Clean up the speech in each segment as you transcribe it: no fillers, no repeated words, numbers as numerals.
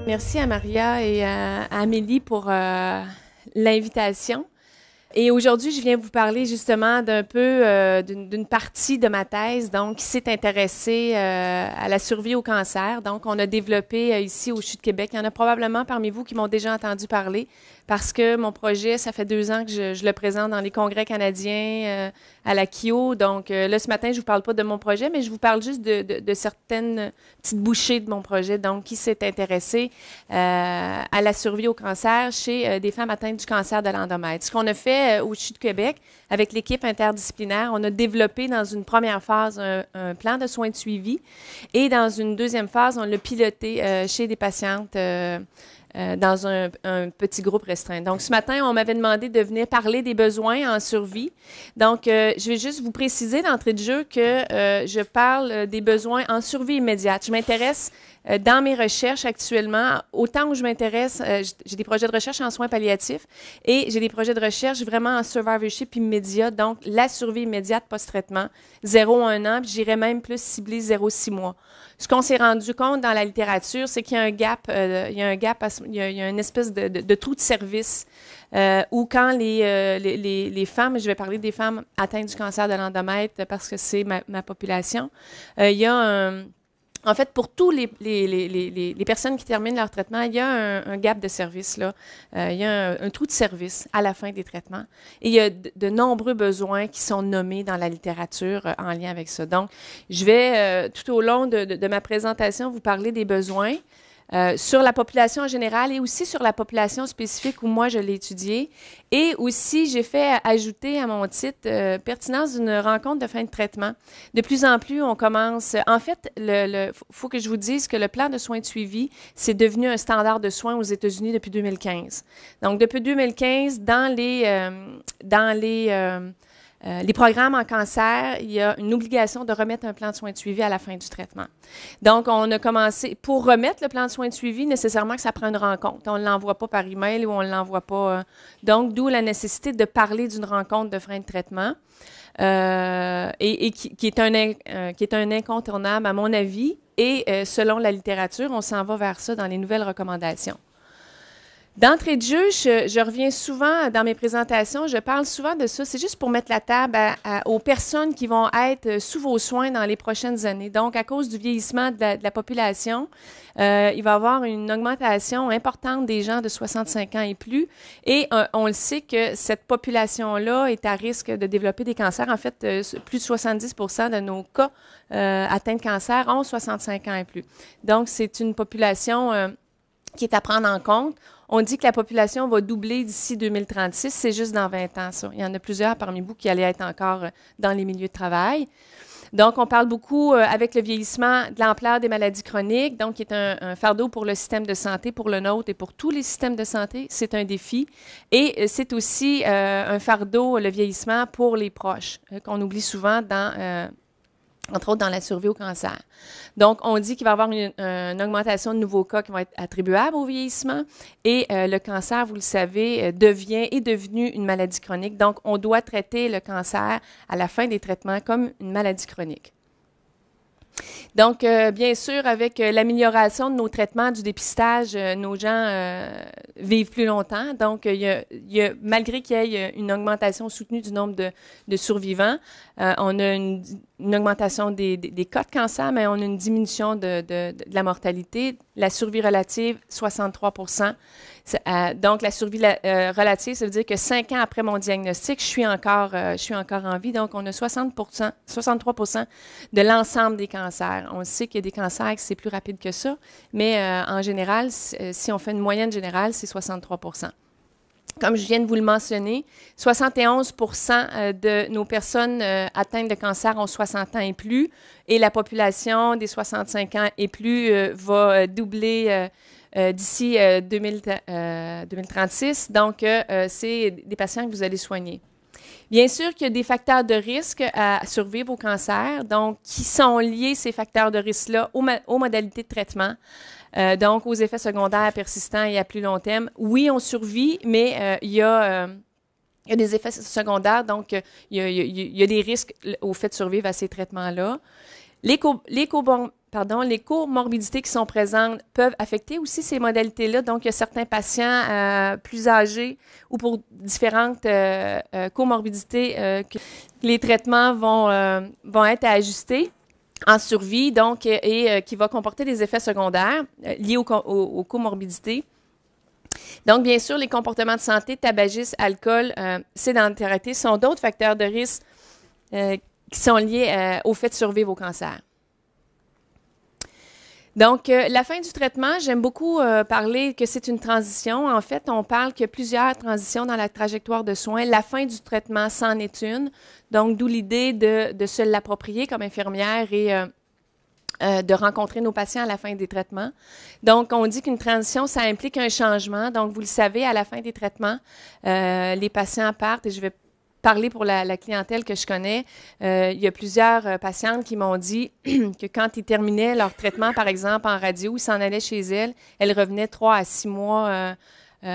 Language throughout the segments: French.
Merci à Maria et à Amélie pour l'invitation. Et aujourd'hui, je viens vous parler justement d'un peu d'une partie de ma thèse, donc qui s'est intéressée à la survie au cancer. Donc, on a développé ici au CHU de Québec. Il y en a probablement parmi vous qui m'ont déjà entendu parler parce que mon projet, ça fait 2 ans que je le présente dans les congrès canadiens à la KIO. Donc, là, ce matin, je ne vous parle pas de mon projet, mais je vous parle juste de certaines petites bouchées de mon projet. Donc, qui s'est intéressé à la survie au cancer chez des femmes atteintes du cancer de l'endomètre. Ce qu'on a fait au CHU de Québec, avec l'équipe interdisciplinaire, on a développé dans une première phase un plan de soins de suivi et dans une deuxième phase, on l'a piloté chez des patientes dans un petit groupe restreint. Donc, ce matin, on m'avait demandé de venir parler des besoins en survie. Donc, je vais juste vous préciser d'entrée de jeu que je parle des besoins en survie immédiate. Je m'intéresse dans mes recherches actuellement, autant où je m'intéresse, j'ai des projets de recherche en soins palliatifs et j'ai des projets de recherche vraiment en survivorship immédiat, donc la survie immédiate post-traitement, 0-1 an, puis j'irais même plus cibler 0-6 mois. Ce qu'on s'est rendu compte dans la littérature, c'est qu'il y a un gap, il y a une espèce de trou de service où quand les femmes, je vais parler des femmes atteintes du cancer de l'endomètre parce que c'est ma population, il y a en fait, pour tous les personnes qui terminent leur traitement, il y a un gap de service, là. Il y a un trou de service à la fin des traitements. Et il y a de nombreux besoins qui sont nommés dans la littérature en lien avec ça. Donc, je vais, tout au long de ma présentation, vous parler des besoins sur la population en général et aussi sur la population spécifique où moi je l'ai étudiée. Et aussi, j'ai fait ajouter à mon titre pertinence d'une rencontre de fin de traitement. De plus en plus, on commence. En fait, faut que je vous dise que le plan de soins de suivi, c'est devenu un standard de soins aux États-Unis depuis 2015. Donc, depuis 2015, dans les programmes en cancer, il y a une obligation de remettre un plan de soins de suivi à la fin du traitement. Donc, on a commencé, pour remettre le plan de soins de suivi, nécessairement que ça prend une rencontre. On ne l'envoie pas par email ou on ne l'envoie pas. Donc, d'où la nécessité de parler d'une rencontre de fin de traitement et qui est un incontournable, à mon avis. Et selon la littérature, on s'en va vers ça dans les nouvelles recommandations. D'entrée de jeu, je reviens souvent dans mes présentations, je parle souvent de ça. C'est juste pour mettre la table aux personnes qui vont être sous vos soins dans les prochaines années. Donc, à cause du vieillissement de la population, il va y avoir une augmentation importante des gens de 65 ans et plus. Et on le sait que cette population-là est à risque de développer des cancers. En fait, plus de 70 de nos cas atteints de cancer ont 65 ans et plus. Donc, c'est une population qui est à prendre en compte. On dit que la population va doubler d'ici 2036. C'est juste dans 20 ans, ça. Il y en a plusieurs parmi vous qui allaient être encore dans les milieux de travail. Donc, on parle beaucoup, avec le vieillissement, de l'ampleur des maladies chroniques, donc qui est un fardeau pour le système de santé, pour le nôtre et pour tous les systèmes de santé. C'est un défi. Et c'est aussi un fardeau, le vieillissement, pour les proches, qu'on oublie souvent entre autres dans la survie au cancer. Donc, on dit qu'il va y avoir une augmentation de nouveaux cas qui vont être attribuables au vieillissement et le cancer, vous le savez, est devenu une maladie chronique. Donc, on doit traiter le cancer à la fin des traitements comme une maladie chronique. Donc, bien sûr, avec l'amélioration de nos traitements du dépistage, nos gens vivent plus longtemps. Donc, malgré qu'il y ait une augmentation soutenue du nombre de survivants, on a une augmentation des cas de cancer, mais on a une diminution de la mortalité. La survie relative, 63 donc, la survie relative, ça veut dire que 5 ans après mon diagnostic, je suis encore en vie. Donc, on a 63 de l'ensemble des cancers. On sait qu'il y a des cancers que c'est plus rapide que ça, mais en général, si on fait une moyenne générale, c'est 63 Comme je viens de vous le mentionner, 71 de nos personnes atteintes de cancer ont 60 ans et plus, et la population des 65 ans et plus va doubler d'ici 2036. Donc, c'est des patients que vous allez soigner. Bien sûr qu'il y a des facteurs de risque à survivre au cancer, donc qui sont liés, ces facteurs de risque-là, aux modalités de traitement. Donc, aux effets secondaires persistants et à plus long terme. Oui, on survit, mais il y a des effets secondaires, donc il y a des risques au fait de survivre à ces traitements-là. Les les comorbidités qui sont présentes peuvent affecter aussi ces modalités-là. Donc, il y a certains patients plus âgés ou pour différentes comorbidités que les traitements vont être ajustés en survie, donc, et qui va comporter des effets secondaires liés aux comorbidités. Donc, bien sûr, les comportements de santé, tabagisme, alcool, sédentarité sont d'autres facteurs de risque qui sont liés au fait de survivre au cancer. Donc, la fin du traitement, j'aime beaucoup parler que c'est une transition. En fait, on parle qu'il y a plusieurs transitions dans la trajectoire de soins. La fin du traitement, c'en est une. Donc, d'où l'idée de se l'approprier comme infirmière et de rencontrer nos patients à la fin des traitements. Donc, on dit qu'une transition, ça implique un changement. Donc, vous le savez, à la fin des traitements, les patients partent et je vais parler pour la clientèle que je connais. Il y a plusieurs patientes qui m'ont dit que quand ils terminaient leur traitement, par exemple, en radio, ils s'en allaient chez elles, elles revenaient 3 à 6 mois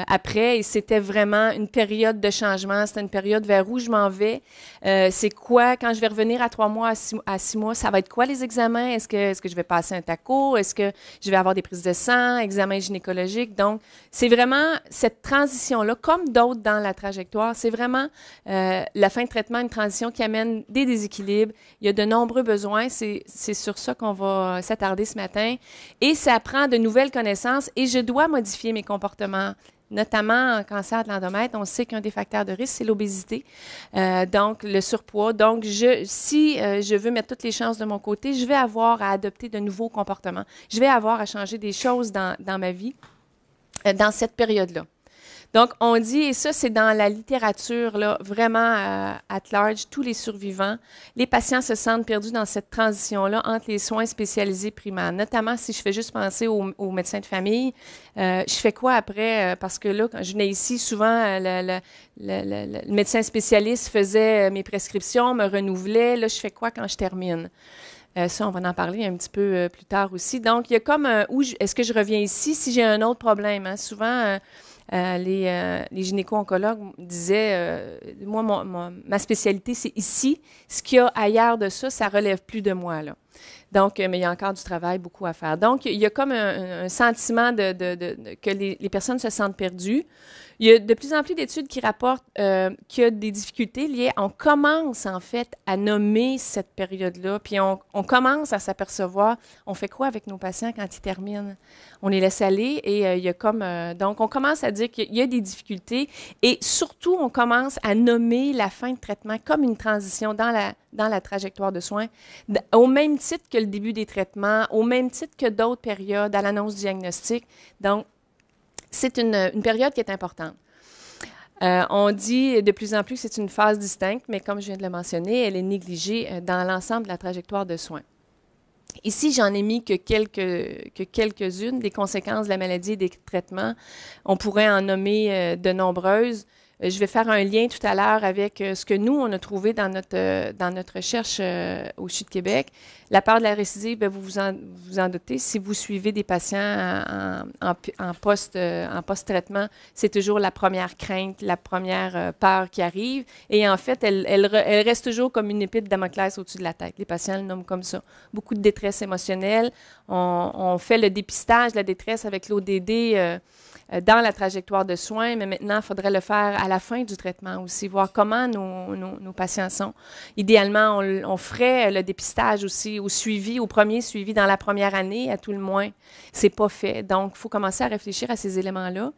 après, et c'était vraiment une période de changement, c'était une période vers où je m'en vais. C'est quoi, quand je vais revenir à 3 mois, à 6 mois, ça va être quoi les examens? Est-ce que je vais passer un TACO? Est-ce que je vais avoir des prises de sang, examens gynécologiques? Donc, c'est vraiment cette transition-là, comme d'autres dans la trajectoire, c'est vraiment la fin de traitement, une transition qui amène des déséquilibres. Il y a de nombreux besoins, c'est sur ça qu'on va s'attarder ce matin. Et ça prend de nouvelles connaissances et je dois modifier mes comportements. Notamment en cancer de l'endomètre, on sait qu'un des facteurs de risque, c'est l'obésité, donc le surpoids. Donc, si je veux mettre toutes les chances de mon côté, je vais avoir à adopter de nouveaux comportements. Je vais avoir à changer des choses dans ma vie dans cette période-là. Donc, on dit, et ça, c'est dans la littérature, là, vraiment at large, tous les survivants, les patients se sentent perdus dans cette transition-là entre les soins spécialisés primaires. Notamment, si je fais juste penser aux médecins de famille, je fais quoi après? Parce que là, quand je venais ici, souvent, le médecin spécialiste faisait mes prescriptions, me renouvelait. Là, je fais quoi quand je termine? Ça, on va en parler un petit peu plus tard aussi. Donc, il y a comme est-ce que je reviens ici si j'ai un autre problème? Hein? Souvent, les gynéco-oncologues disaient, moi, ma spécialité, c'est ici. Ce qu'il y a ailleurs de ça, ça ne relève plus de moi, là. Donc, mais il y a encore du travail, beaucoup à faire. Donc, il y a comme un sentiment que les personnes se sentent perdues. Il y a de plus en plus d'études qui rapportent qu'il y a des difficultés liées. On commence, en fait, à nommer cette période-là, puis on commence à s'apercevoir, on fait quoi avec nos patients quand ils terminent? On les laisse aller et il y a comme... donc, on commence à dire qu'il y a des difficultés et surtout, on commence à nommer la fin de traitement comme une transition dans la trajectoire de soins, au même titre que le début des traitements, au même titre que d'autres périodes à l'annonce du diagnostic. Donc, c'est une période qui est importante. On dit de plus en plus que c'est une phase distincte, mais comme je viens de le mentionner, elle est négligée dans l'ensemble de la trajectoire de soins. Ici, j'en ai mis que quelques-unes des conséquences de la maladie et des traitements. On pourrait en nommer de nombreuses. Je vais faire un lien tout à l'heure avec ce que nous, on a trouvé dans notre recherche au CHU de Québec. La part de la récidive, bien, vous en doutez, si vous suivez des patients en post-traitement, c'est toujours la première crainte, la première peur qui arrive. Et en fait, elle reste toujours comme une épée de Damoclès au-dessus de la tête. Les patients le nomment comme ça. Beaucoup de détresse émotionnelle. On fait le dépistage de la détresse avec l'ODD dans la trajectoire de soins, mais maintenant, il faudrait le faire à la fin du traitement aussi, voir comment nos patients sont. Idéalement, on ferait le dépistage aussi au premier suivi dans la première année, à tout le moins. C'est pas fait. Donc, il faut commencer à réfléchir à ces éléments-là.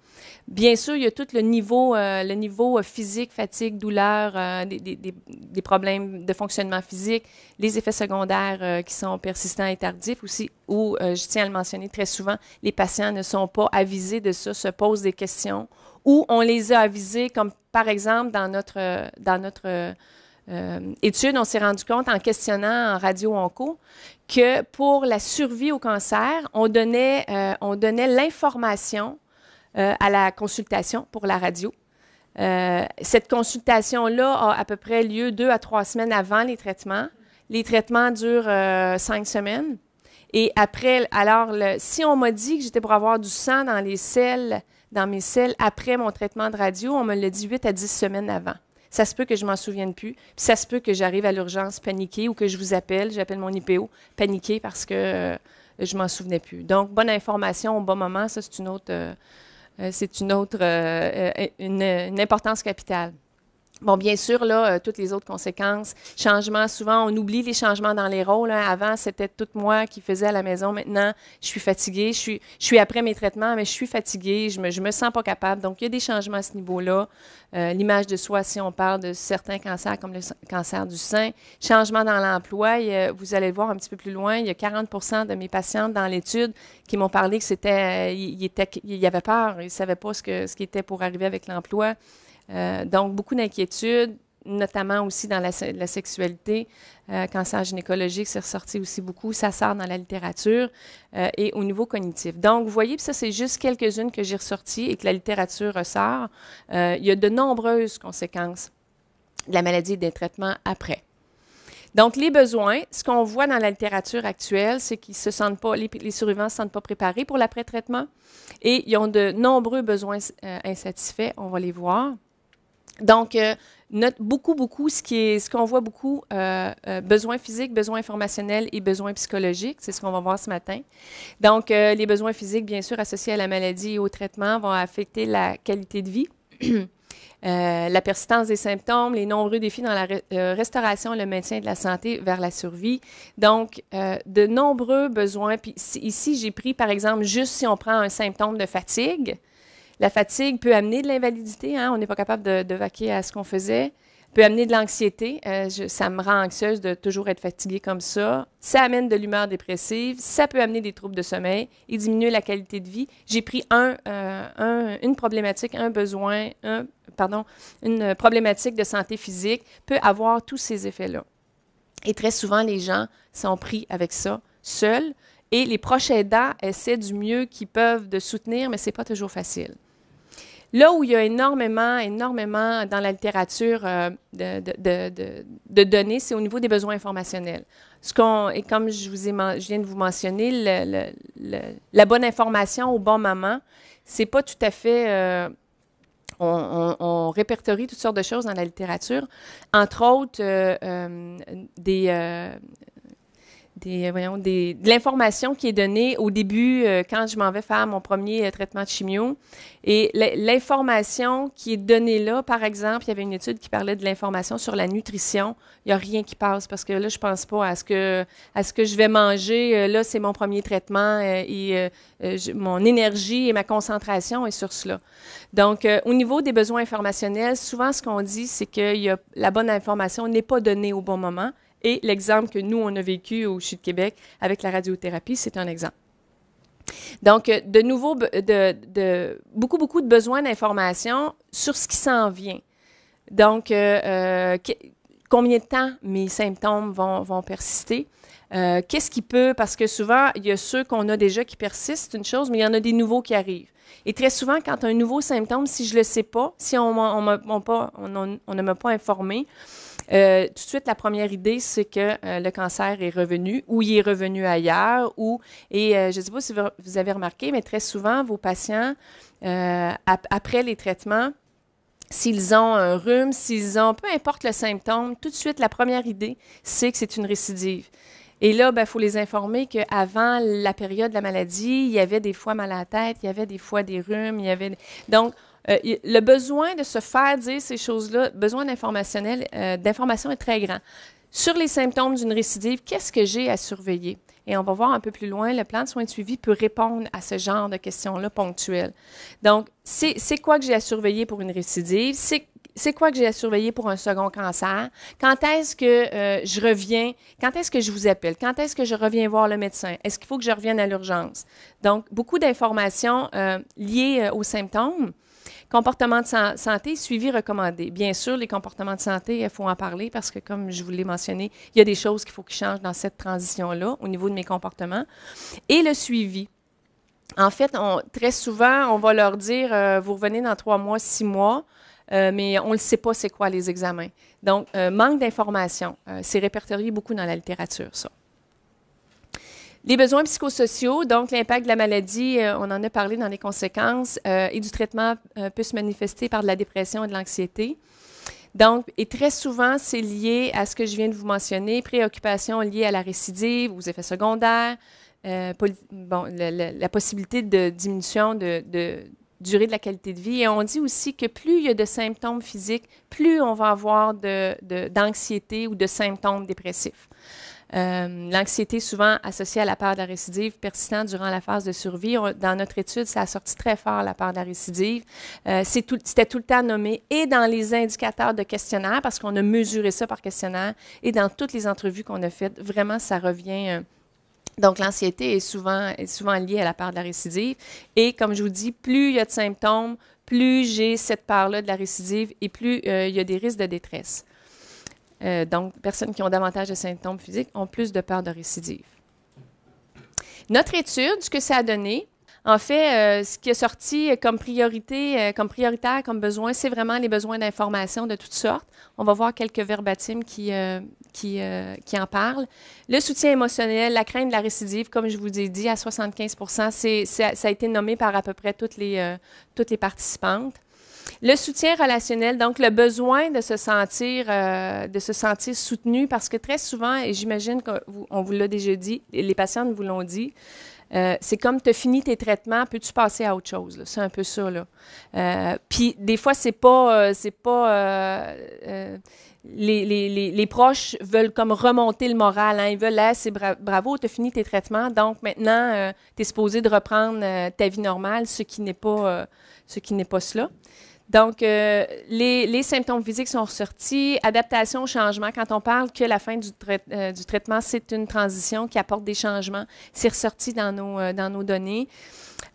Bien sûr, il y a tout le niveau physique, fatigue, douleur, des problèmes de fonctionnement physique, les effets secondaires qui sont persistants et tardifs aussi, où, je tiens à le mentionner très souvent, les patients ne sont pas avisés de ça, se posent des questions, ou on les a avisés, comme par exemple dans notre étude, on s'est rendu compte en questionnant en radio-onco que pour la survie au cancer, on donnait l'information à la consultation pour la radio. Cette consultation-là a à peu près lieu 2 à 3 semaines avant les traitements. Les traitements durent 5 semaines. Et après, alors, si on m'a dit que j'étais pour avoir du sang dans mes selles, après mon traitement de radio, on me l'a dit 8 à 10 semaines avant. ça se peut que je m'en souvienne plus, puis ça se peut que j'arrive à l'urgence paniquée ou que je vous appelle, j'appelle mon IPO, paniquée parce que je m'en souvenais plus. Donc, bonne information au bon moment, ça, c'est une importance capitale. Bon, bien sûr, là, toutes les autres conséquences, changements, souvent, on oublie les changements dans les rôles. Hein. Avant, c'était tout moi qui faisais à la maison. Maintenant, je suis fatiguée. Je suis après mes traitements, mais je suis fatiguée. Je me sens pas capable. Donc, il y a des changements à ce niveau-là. L'image de soi, si on parle de certains cancers, comme le cancer du sein. Changement dans l'emploi. Vous allez le voir un petit peu plus loin. Il y a 40 de mes patientes dans l'étude qui m'ont parlé que c'était, il avait peur. Ils ne savaient pas ce qui était pour arriver avec l'emploi. Donc, beaucoup d'inquiétudes, notamment aussi dans la sexualité. Cancer gynécologique, c'est ressorti aussi beaucoup. Ça sort dans la littérature et au niveau cognitif. Donc, vous voyez, ça, c'est juste quelques-unes que j'ai ressorties et que la littérature ressort. Il y a de nombreuses conséquences de la maladie et des traitements après. Donc, les besoins, ce qu'on voit dans la littérature actuelle, c'est qu'ils se sentent pas, les survivants ne se sentent pas préparés pour l'après-traitement et ils ont de nombreux besoins insatisfaits. On va les voir. Donc, beaucoup, ce qu'on voit beaucoup, besoins physiques, besoins informationnels et besoins psychologiques, c'est ce qu'on va voir ce matin. Donc, les besoins physiques, bien sûr, associés à la maladie et au traitement, vont affecter la qualité de vie, la persistance des symptômes, les nombreux défis dans la restauration, le maintien de la santé vers la survie. Donc, de nombreux besoins. Puis ici, j'ai pris, par exemple, juste si on prend un symptôme de fatigue. La fatigue peut amener de l'invalidité, hein? On n'est pas capable de vaquer à ce qu'on faisait. Peut amener de l'anxiété. Ça me rend anxieuse de toujours être fatiguée comme ça. Ça amène de l'humeur dépressive. Ça peut amener des troubles de sommeil et diminuer la qualité de vie. J'ai pris une problématique, une problématique de santé physique peut avoir tous ces effets-là. Et très souvent, les gens sont pris avec ça seuls. Et les proches aidants essaient du mieux qu'ils peuvent de soutenir, mais ce n'est pas toujours facile. Là où il y a énormément dans la littérature de données, c'est au niveau des besoins informationnels. Et comme je viens de vous mentionner, la bonne information au bon moment, c'est pas tout à fait... on répertorie toutes sortes de choses dans la littérature, entre autres de l'information qui est donnée au début quand je m'en vais faire mon premier traitement de chimio. Et l'information qui est donnée là, par exemple, il y avait une étude qui parlait de l'information sur la nutrition. Il n'y a rien qui passe parce que là, je ne pense pas à ce que je vais manger. Là, c'est mon premier traitement mon énergie et ma concentration est sur cela. Donc, au niveau des besoins informationnels, souvent, ce qu'on dit, c'est que la bonne information n'est pas donnée au bon moment. Et l'exemple que nous, on a vécu au CHU de Québec avec la radiothérapie, c'est un exemple. Donc, de nouveau, beaucoup de besoins d'information sur ce qui s'en vient. Donc, combien de temps mes symptômes vont persister? Qu'est-ce qui peut, parce que souvent, il y a ceux qu'on a déjà qui persistent, c'est une chose, mais il y en a des nouveaux qui arrivent. Et très souvent, quand un nouveau symptôme, si je ne le sais pas, si on ne m'a pas informé, tout de suite, la première idée, c'est que le cancer est revenu ou il est revenu ailleurs. Je ne sais pas si vous avez remarqué, mais très souvent, vos patients, après les traitements, s'ils ont un rhume, peu importe le symptôme, tout de suite, la première idée, c'est que c'est une récidive. Et là, il faut les informer qu'avant la période de la maladie, il y avait des fois mal à la tête, il y avait des fois des rhumes, Donc, le besoin de se faire dire ces choses-là, besoin d'information est très grand. Sur les symptômes d'une récidive, qu'est-ce que j'ai à surveiller? Et on va voir un peu plus loin, le plan de soins de suivi peut répondre à ce genre de questions-là ponctuelles. Donc, c'est quoi que j'ai à surveiller pour une récidive? C'est quoi que j'ai à surveiller pour un second cancer? Quand est-ce que je reviens? Quand est-ce que je vous appelle? Quand est-ce que je reviens voir le médecin? Est-ce qu'il faut que je revienne à l'urgence? Donc, beaucoup d'informations liées aux symptômes. Comportement de santé, suivi recommandé. Bien sûr, les comportements de santé, il faut en parler parce que, comme je vous l'ai mentionné, il y a des choses qu'il faut qu'ils changent dans cette transition-là au niveau de mes comportements. Et le suivi. En fait, très souvent, on va leur dire, vous revenez dans 3 mois, 6 mois, mais on ne le sait pas c'est quoi les examens. Donc, manque d'information. C'est répertorié beaucoup dans la littérature, ça. Les besoins psychosociaux, donc l'impact de la maladie, on en a parlé dans les conséquences, et du traitement peut se manifester par de la dépression et de l'anxiété. Donc, et très souvent, c'est lié à ce que je viens de vous mentionner, préoccupations liées à la récidive, aux effets secondaires, la possibilité de diminution de durée de la qualité de vie. Et on dit aussi que plus il y a de symptômes physiques, plus on va avoir d'anxiété ou de symptômes dépressifs. L'anxiété est souvent associée à la peur de la récidive persistant durant la phase de survie. Dans notre étude, ça a sorti très fort, la peur de la récidive. C'était tout le temps nommé et dans les indicateurs de questionnaire, parce qu'on a mesuré ça par questionnaire, et dans toutes les entrevues qu'on a faites, vraiment, ça revient. Donc, l'anxiété est souvent liée à la peur de la récidive. Et comme je vous dis, plus il y a de symptômes, plus j'ai cette peur-là de la récidive et plus il y a des risques de détresse. Donc, personnes qui ont davantage de symptômes physiques ont plus de peur de récidive. Notre étude, ce que ça a donné, en fait, ce qui est sorti comme prioritaire, comme besoin, c'est vraiment les besoins d'information de toutes sortes. On va voir quelques verbatims qui en parlent. Le soutien émotionnel, la crainte de la récidive, comme je vous ai dit, à 75 ça a été nommé par à peu près toutes les participantes. Le soutien relationnel, donc le besoin de se sentir soutenu, parce que très souvent, et j'imagine qu'on vous l'a déjà dit, les patientes vous l'ont dit, c'est comme tu as fini tes traitements, peux-tu passer à autre chose? C'est un peu ça, là. Puis des fois, les proches veulent comme remonter le moral, hein. Ils veulent, c'est bravo, tu as fini tes traitements, donc maintenant, tu es supposé de reprendre ta vie normale, ce qui n'est pas cela. Donc, les symptômes physiques sont ressortis. Adaptation au changement. Quand on parle que la fin du traitement, c'est une transition qui apporte des changements, c'est ressorti dans nos données.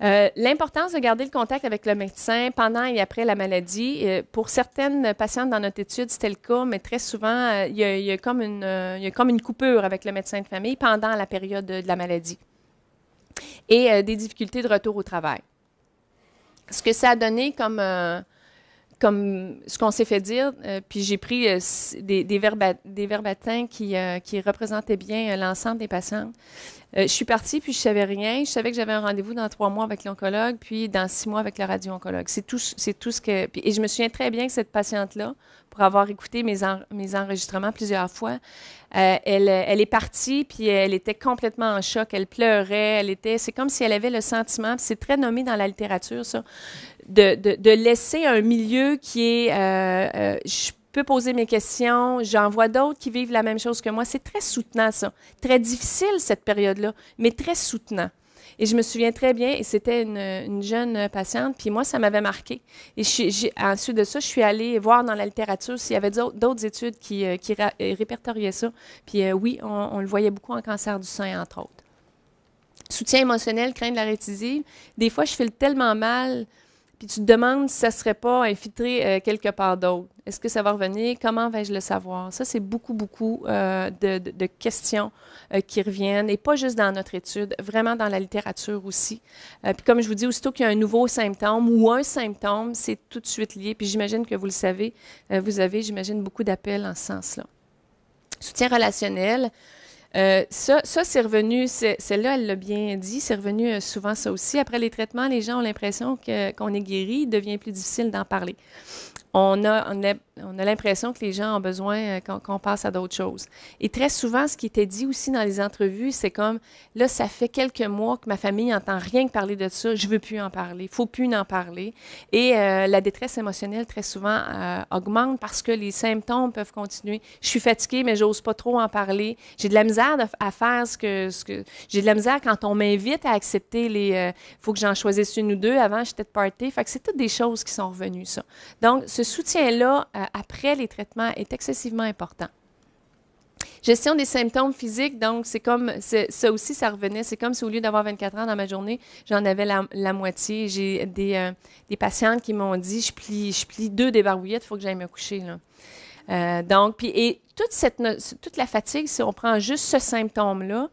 L'importance de garder le contact avec le médecin pendant et après la maladie. Pour certaines patientes dans notre étude, c'était le cas, mais très souvent, il y a comme une coupure avec le médecin de famille pendant la période de la maladie. Et des difficultés de retour au travail. Ce que ça a donné comme ce qu'on s'est fait dire, puis j'ai pris des verbatins qui représentaient bien l'ensemble des patientes. Je suis partie, puis je savais rien. Je savais que j'avais un rendez-vous dans 3 mois avec l'oncologue, puis dans 6 mois avec le radio-oncologue. C'est tout ce que... Et je me souviens très bien que cette patiente-là, pour avoir écouté mes enregistrements plusieurs fois, elle est partie, puis elle était complètement en choc. Elle pleurait. C'est comme si elle avait le sentiment, puis c'est très nommé dans la littérature, ça, de laisser un milieu qui est... je peux poser mes questions, j'en vois d'autres qui vivent la même chose que moi. C'est très soutenant, ça. Très difficile, cette période-là, mais très soutenant. Et je me souviens très bien, et c'était une jeune patiente, puis moi, ça m'avait marqué. Et ensuite de ça, je suis allée voir dans la littérature s'il y avait d'autres études qui répertoriaient ça. Puis oui, on le voyait beaucoup en cancer du sein, entre autres. Soutien émotionnel, crainte de la récidive. Des fois, je file tellement mal... Puis tu te demandes si ça ne serait pas infiltré quelque part d'autre. Est-ce que ça va revenir? Comment vais-je le savoir? Ça, c'est beaucoup de questions qui reviennent, et pas juste dans notre étude, vraiment dans la littérature aussi. Puis comme je vous dis, aussitôt qu'il y a un nouveau symptôme ou un symptôme, c'est tout de suite lié. Puis j'imagine que vous le savez, vous avez, j'imagine, beaucoup d'appels en ce sens-là. Soutien relationnel. Ça c'est revenu, celle-là, elle l'a bien dit, c'est revenu souvent ça aussi. Après les traitements, les gens ont l'impression qu'on est guéri, il devient plus difficile d'en parler. On a l'impression que les gens ont besoin qu'on passe à d'autres choses. Et très souvent, ce qui était dit aussi dans les entrevues, c'est comme, là, ça fait quelques mois que ma famille n'entend rien que parler de ça, je ne veux plus en parler, il ne faut plus en parler. Et la détresse émotionnelle, très souvent, augmente parce que les symptômes peuvent continuer. Je suis fatiguée, mais je n'ose pas trop en parler. J'ai de la misère à faire j'ai de la misère quand on m'invite à accepter il faut que j'en choisisse une ou deux. Avant, j'étais de party. Fait que c'est toutes des choses qui sont revenues, ça. Donc, ce soutien-là, après les traitements, est excessivement important. Gestion des symptômes physiques, donc c'est comme, ça aussi, ça revenait. C'est comme si au lieu d'avoir 24 heures dans ma journée, j'en avais la moitié. J'ai des patientes qui m'ont dit, je plie 2 débarbouillettes, il faut que j'aille me coucher, là. Donc, puis, toute la fatigue, si on prend juste ce symptôme-là,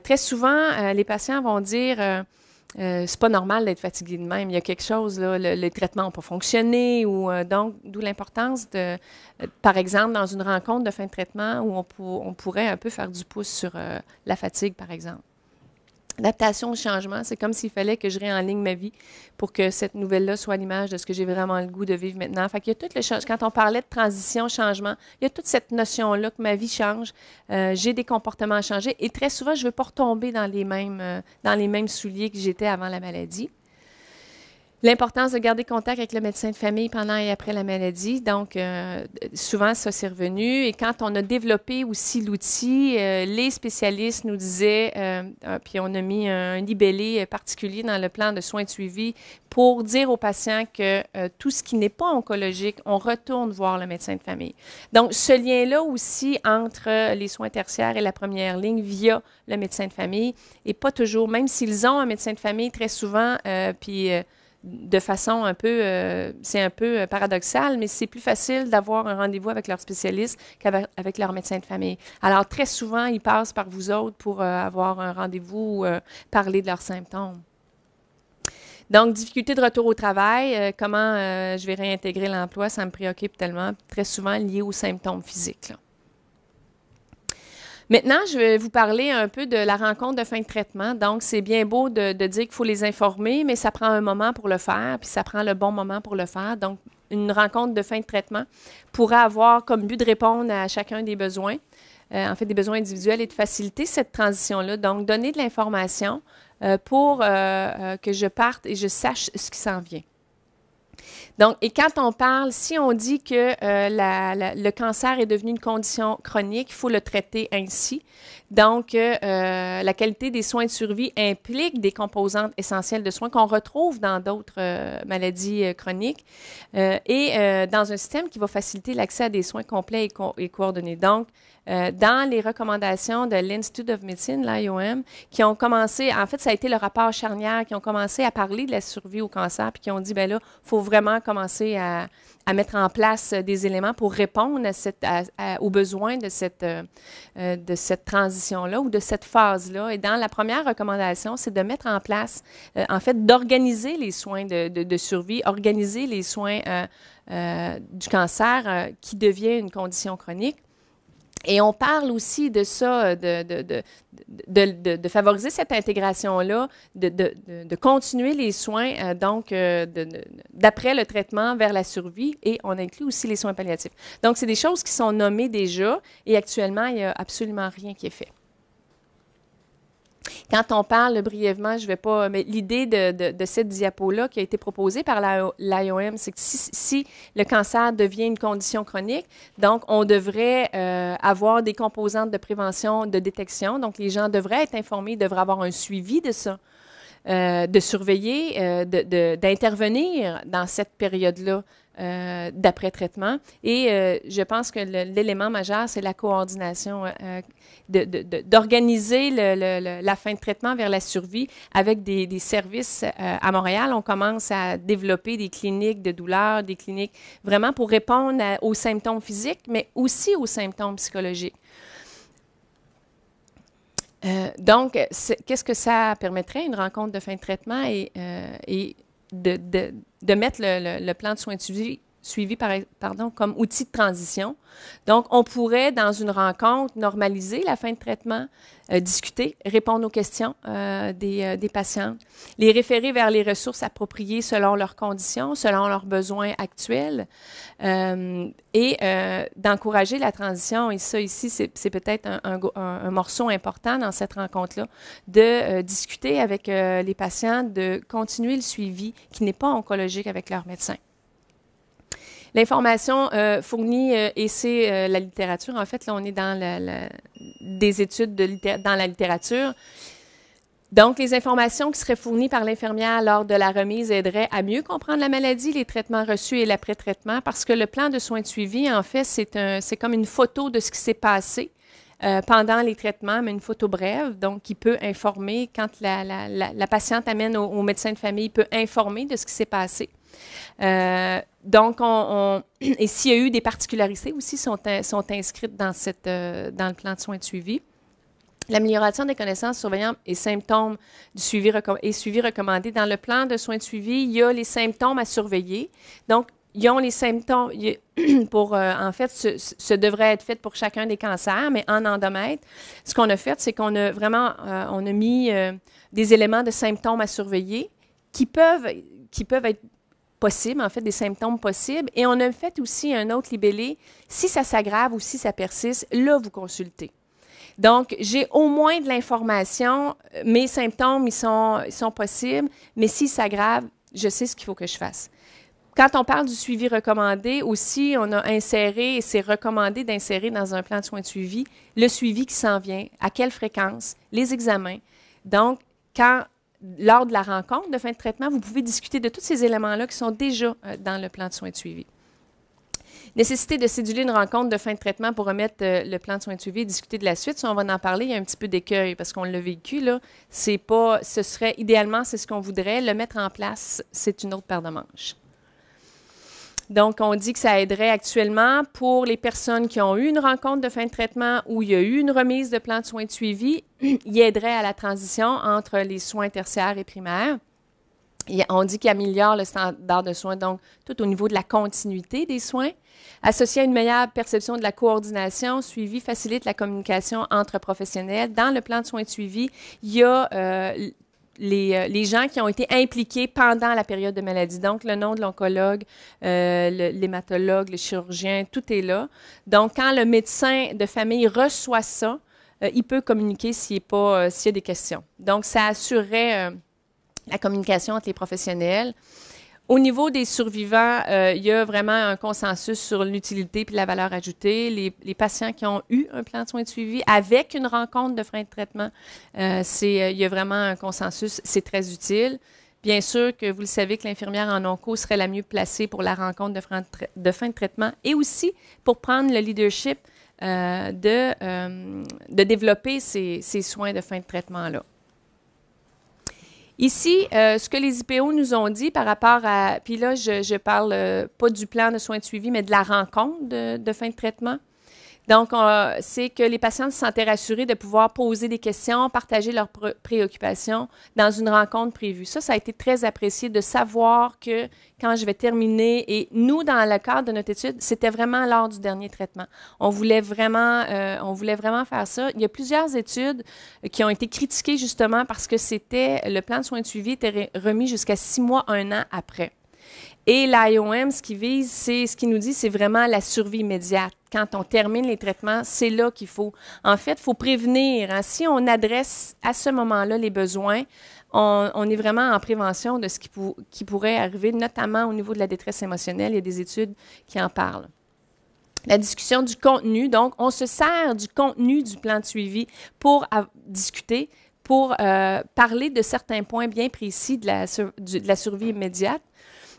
très souvent, les patients vont dire... c'est pas normal d'être fatigué de même. Il y a quelque chose, là, les traitements n'ont pas fonctionné, donc d'où l'importance par exemple, dans une rencontre de fin de traitement où on pourrait un peu faire du pouce sur la fatigue, par exemple. Adaptation au changement, c'est comme s'il fallait que je réenligne ma vie pour que cette nouvelle-là soit à l'image de ce que j'ai vraiment le goût de vivre maintenant. Fait qu'il y a tout le quand on parlait de transition, changement, il y a toute cette notion-là que ma vie change, j'ai des comportements à changer et très souvent, je ne veux pas retomber dans les mêmes souliers que j'étais avant la maladie. L'importance de garder contact avec le médecin de famille pendant et après la maladie. Donc, souvent, ça, c'est revenu. Et quand on a développé aussi l'outil, les spécialistes nous disaient, puis on a mis un libellé particulier dans le plan de soins de suivi pour dire aux patients que tout ce qui n'est pas oncologique, on retourne voir le médecin de famille. Donc, ce lien-là aussi entre les soins tertiaires et la première ligne via le médecin de famille, et pas toujours, même s'ils ont un médecin de famille très souvent, puis de façon un peu, c'est un peu paradoxal, mais c'est plus facile d'avoir un rendez-vous avec leur spécialiste qu'avec leur médecin de famille. Alors, très souvent, ils passent par vous autres pour avoir un rendez-vous ou parler de leurs symptômes. Donc, difficulté de retour au travail, comment je vais réintégrer l'emploi, ça me préoccupe tellement, très souvent lié aux symptômes physiques, là. Maintenant, je vais vous parler un peu de la rencontre de fin de traitement. Donc, c'est bien beau de dire qu'il faut les informer, mais ça prend un moment pour le faire, puis ça prend le bon moment pour le faire. Donc, une rencontre de fin de traitement pourra avoir comme but de répondre à chacun des besoins, en fait, des besoins individuels et de faciliter cette transition-là. Donc, donner de l'information pour que je parte et je sache ce qui s'en vient. Donc, et quand on parle, si on dit que le cancer est devenu une condition chronique, il faut le traiter ainsi. Donc, la qualité des soins de survie implique des composantes essentielles de soins qu'on retrouve dans d'autres maladies chroniques et dans un système qui va faciliter l'accès à des soins complets et coordonnés. Donc, dans les recommandations de l'Institute of Medicine, l'IOM, qui ont commencé, en fait, ça a été le rapport charnière, qui ont commencé à parler de la survie au cancer, puis qui ont dit, bien là, il faut vraiment commencer à mettre en place des éléments pour répondre aux besoins de cette transition-là ou de cette phase-là. Et dans la première recommandation, c'est de mettre en place, en fait, d'organiser les soins de survie, organiser les soins du cancer qui devient une condition chronique. Et on parle aussi de ça, de favoriser cette intégration-là, de continuer les soins, donc d'après le traitement vers la survie, et on inclut aussi les soins palliatifs. Donc, c'est des choses qui sont nommées déjà, et actuellement, il n'y a absolument rien qui est fait. Quand on parle brièvement, je ne vais pas, mais l'idée de cette diapo-là qui a été proposée par l'IOM, c'est que si le cancer devient une condition chronique, donc on devrait avoir des composantes de prévention, de détection. Donc, les gens devraient être informés, devraient avoir un suivi de ça, de surveiller, d'intervenir dans cette période-là d'après-traitement. Et je pense que l'élément majeur, c'est la coordination, d'organiser la fin de traitement vers la survie avec des services à Montréal. On commence à développer des cliniques de douleur, des cliniques vraiment pour répondre aux symptômes physiques, mais aussi aux symptômes psychologiques. Donc, qu'est-ce que ça permettrait, une rencontre de fin de traitement et de mettre le plan de soins de suivi comme outil de transition. Donc, on pourrait, dans une rencontre, normaliser la fin de traitement, discuter, répondre aux questions des patients, les référer vers les ressources appropriées selon leurs conditions, selon leurs besoins actuels, et d'encourager la transition. Et ça, ici, c'est peut-être un morceau important dans cette rencontre-là, de discuter avec les patients, de continuer le suivi qui n'est pas oncologique avec leur médecin. L'information fournie, et c'est la littérature, en fait, là, on est dans des études dans la littérature. Donc, les informations qui seraient fournies par l'infirmière lors de la remise aideraient à mieux comprendre la maladie, les traitements reçus et l'après-traitement, parce que le plan de soins de suivi, en fait, c'est comme une photo de ce qui s'est passé pendant les traitements, mais une photo brève, donc qui peut informer, quand la patiente amène au médecin de famille, peut informer de ce qui s'est passé. Donc, et s'il y a eu des particularités aussi, sont inscrites dans le plan de soins de suivi. L'amélioration des connaissances, surveillance et symptômes du suivi recommandé. Dans le plan de soins de suivi, il y a les symptômes à surveiller. Donc, ils ont les symptômes, en fait, ce devrait être fait pour chacun des cancers, mais en endomètre, ce qu'on a fait, c'est qu'on a vraiment, on a mis des éléments de symptômes à surveiller qui peuvent être possibles, en fait, des symptômes possibles. Et on a fait aussi un autre libellé. Si ça s'aggrave ou si ça persiste, là, vous consultez. Donc, j'ai au moins de l'information. Mes symptômes, ils sont possibles, mais si ça s'aggrave, je sais ce qu'il faut que je fasse. Quand on parle du suivi recommandé, aussi, on a inséré, et c'est recommandé d'insérer dans un plan de soins de suivi, le suivi qui s'en vient, à quelle fréquence, les examens. Donc, lors de la rencontre de fin de traitement, vous pouvez discuter de tous ces éléments-là qui sont déjà dans le plan de soins de suivi. Nécessité de céduler une rencontre de fin de traitement pour remettre le plan de soins de suivi et discuter de la suite. Si on va en parler, il y a un petit peu d'écueil parce qu'on l'a vécu, là. C'est pas, ce serait, idéalement, c'est ce qu'on voudrait. Le mettre en place, c'est une autre paire de manches. Donc, on dit que ça aiderait actuellement pour les personnes qui ont eu une rencontre de fin de traitement ou il y a eu une remise de plan de soins de suivi, il aiderait à la transition entre les soins tertiaires et primaires. On dit qu'il améliore le standard de soins, donc tout au niveau de la continuité des soins. Associé à une meilleure perception de la coordination, suivi facilite la communication entre professionnels. Dans le plan de soins de suivi, il y a les gens qui ont été impliqués pendant la période de maladie. Donc, le nom de l'oncologue, l'hématologue, le chirurgien, tout est là. Donc, quand le médecin de famille reçoit ça, il peut communiquer s'il y a des questions. Donc, ça assurerait la communication entre les professionnels. Au niveau des survivants, il y a vraiment un consensus sur l'utilité et la valeur ajoutée. Les patients qui ont eu un plan de soins de suivi avec une rencontre de fin de traitement, il y a vraiment un consensus, c'est très utile. Bien sûr que vous le savez que l'infirmière en onco serait la mieux placée pour la rencontre de fin de traitement et aussi pour prendre le leadership de développer ces soins de fin de traitement-là. Ici, ce que les IPO nous ont dit par rapport à, puis là, je parle pas du plan de soins de suivi, mais de la rencontre de fin de traitement. Donc, c'est que les patients se sentaient rassurés de pouvoir poser des questions, partager leurs préoccupations dans une rencontre prévue. Ça a été très apprécié de savoir que quand je vais terminer, et nous, dans le cadre de notre étude, c'était vraiment lors du dernier traitement. On voulait vraiment faire ça. Il y a plusieurs études qui ont été critiquées justement parce que le plan de soins de suivi était remis jusqu'à 6 mois, 1 an après. Et l'IOM, ce qui nous dit, c'est vraiment la survie immédiate. Quand on termine les traitements, c'est là qu'il faut. En fait, il faut prévenir. Hein. Si on adresse à ce moment-là les besoins, on est vraiment en prévention de ce qui pourrait arriver, notamment au niveau de la détresse émotionnelle. Il y a des études qui en parlent. La discussion du contenu. Donc, on se sert du contenu du plan de suivi pour discuter, pour parler de certains points bien précis de la survie immédiate.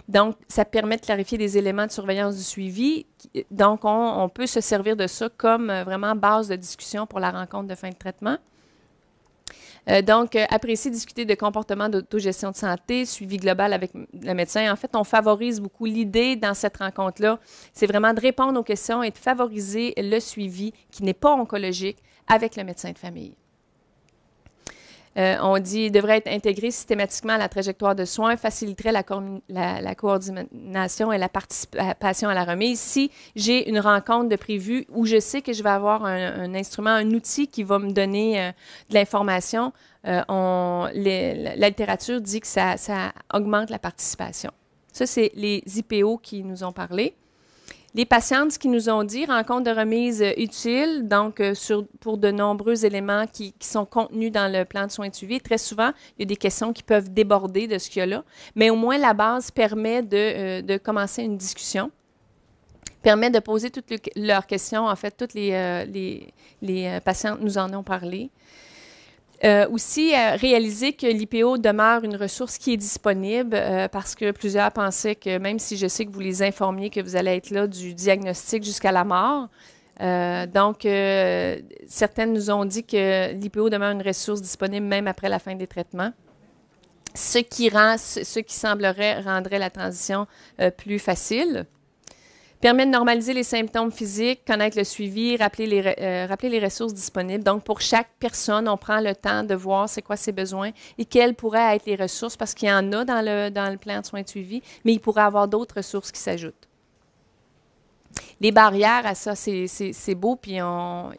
Donc, ça permet de clarifier des éléments de surveillance du suivi. Donc, on peut se servir de ça comme vraiment base de discussion pour la rencontre de fin de traitement. Donc, apprécier discuter de comportements d'autogestion de santé, suivi global avec le médecin. En fait, on favorise beaucoup l'idée dans cette rencontre-là. C'est vraiment de répondre aux questions et de favoriser le suivi qui n'est pas oncologique avec le médecin de famille. On dit devrait être intégré systématiquement à la trajectoire de soins, faciliterait la coordination et la participation à la remise. Si j'ai une rencontre de prévue où je sais que je vais avoir un instrument, un outil qui va me donner de l'information, la littérature dit que ça augmente la participation. Ça, c'est les IPO qui nous ont parlé. Les patientes, ce qu'ils nous ont dit, rencontre de remise utile, donc pour de nombreux éléments qui sont contenus dans le plan de soins de suivi. Très souvent, il y a des questions qui peuvent déborder de ce qu'il y a là, mais au moins la base permet de commencer une discussion, permet de poser toutes leurs questions. En fait, toutes les patientes nous en ont parlé. Aussi, réaliser que l'IPO demeure une ressource qui est disponible parce que plusieurs pensaient que même si je sais que vous les informiez que vous allez être là du diagnostic jusqu'à la mort, donc certaines nous ont dit que l'IPO demeure une ressource disponible même après la fin des traitements, ce qui semblerait rendrait la transition plus facile. Permet de normaliser les symptômes physiques, connaître le suivi, rappeler les ressources disponibles. Donc, pour chaque personne, on prend le temps de voir c'est quoi ses besoins et quelles pourraient être les ressources, parce qu'il y en a dans le plan de soins de suivi, mais il pourrait y avoir d'autres ressources qui s'ajoutent. Les barrières à ça, c'est beau, puis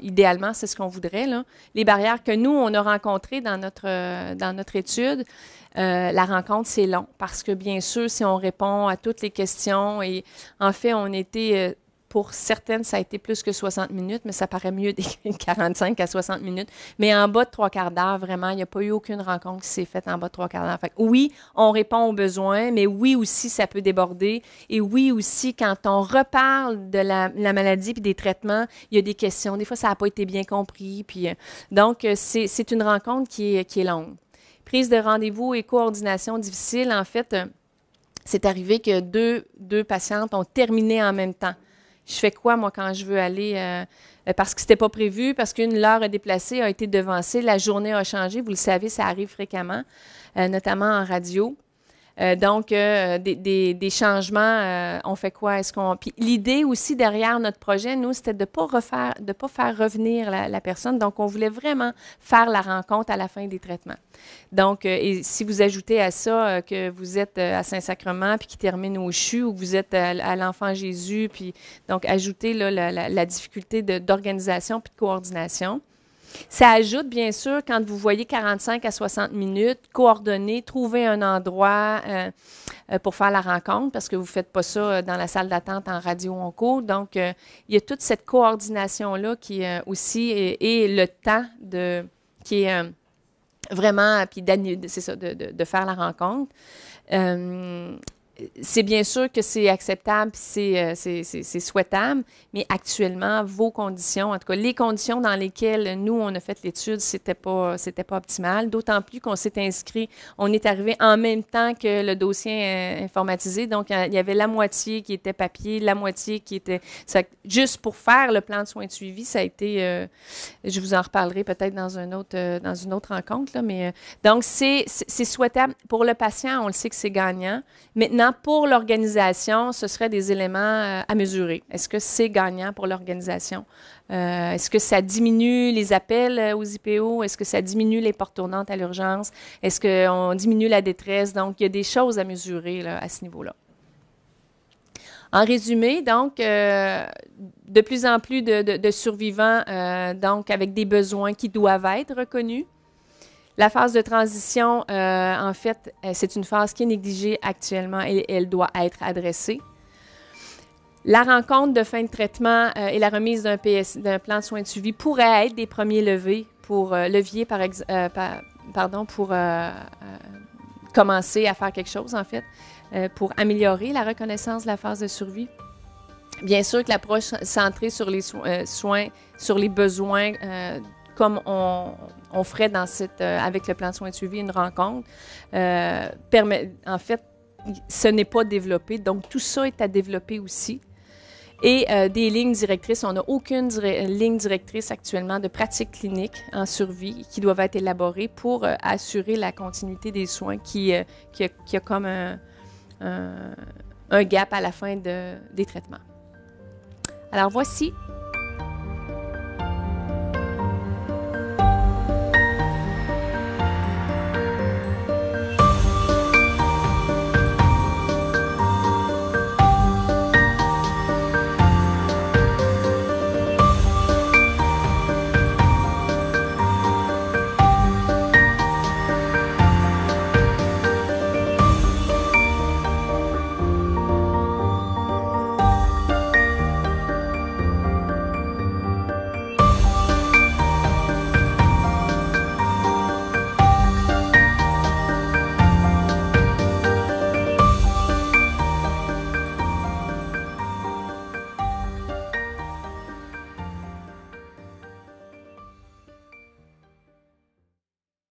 idéalement, c'est ce qu'on voudrait, là. Les barrières que nous, on a rencontrées dans notre étude, la rencontre, c'est long, parce que bien sûr, si on répond à toutes les questions, et en fait, on était, pour certaines, ça a été plus que 60 minutes, mais ça paraît mieux des 45 à 60 minutes. Mais en bas de 3/4 d'heure, vraiment, il n'y a pas eu aucune rencontre qui s'est faite en bas de 3/4 d'heure. Fait que oui, on répond aux besoins, mais oui aussi, ça peut déborder. Et oui aussi, quand on reparle de la maladie et des traitements, il y a des questions. Des fois, ça n'a pas été bien compris. Puis, donc, c'est une rencontre qui est longue. Prise de rendez-vous et coordination difficile. En fait, c'est arrivé que deux patientes ont terminé en même temps. Je fais quoi, moi, quand je veux aller, parce que ce n'était pas prévu, parce l'heure est déplacée, a été devancée, la journée a changé. Vous le savez, ça arrive fréquemment, notamment en radio. Donc, des changements, on fait quoi? Puis l'idée aussi derrière notre projet, nous, c'était de ne pas faire revenir la personne. Donc, on voulait vraiment faire la rencontre à la fin des traitements. Donc, et si vous ajoutez à ça que vous êtes à Saint-Sacrement puis qui termine au CHU ou que vous êtes à l'Enfant Jésus, puis donc ajoutez là, la difficulté d'organisation puis de coordination. Ça ajoute, bien sûr, quand vous voyez 45 à 60 minutes, coordonner, trouver un endroit pour faire la rencontre, parce que vous ne faites pas ça dans la salle d'attente en radio-onco. Donc, il y a toute cette coordination-là qui aussi, et le temps qui est vraiment, puis c'est ça, de faire la rencontre. C'est bien sûr que c'est acceptable, c'est souhaitable, mais actuellement, vos conditions, en tout cas, les conditions dans lesquelles nous, on a fait l'étude, c'était pas optimal, d'autant plus qu'on s'est inscrit, on est arrivé en même temps que le dossier informatisé, donc il y avait la moitié qui était papier, la moitié qui était... juste pour faire le plan de soins de suivi, ça a été... je vous en reparlerai peut-être dans une autre rencontre, là, mais donc, c'est souhaitable. Pour le patient, on le sait que c'est gagnant. Maintenant, pour l'organisation, ce serait des éléments à mesurer. Est-ce que c'est gagnant pour l'organisation? Est-ce que ça diminue les appels aux IPO? Est-ce que ça diminue les portes tournantes à l'urgence? Est-ce qu'on diminue la détresse? Donc, il y a des choses à mesurer là, à ce niveau-là. En résumé, donc, de plus en plus de survivants, donc avec des besoins qui doivent être reconnus. La phase de transition, en fait, c'est une phase qui est négligée actuellement et elle doit être adressée. La rencontre de fin de traitement et la remise d'un plan de soins de suivi pourraient être des premiers leviers pour commencer à faire quelque chose, en fait, pour améliorer la reconnaissance de la phase de survie. Bien sûr que l'approche centrée sur les soins, sur les besoins, comme on ferait avec le plan de soins de suivi, une rencontre, en fait, ce n'est pas développé. Donc, tout ça est à développer aussi. Et des lignes directrices, on n'a aucune ligne directrice actuellement de pratique clinique en survie qui doivent être élaborées pour assurer la continuité des soins qui a comme un gap à la fin des traitements. Alors, voici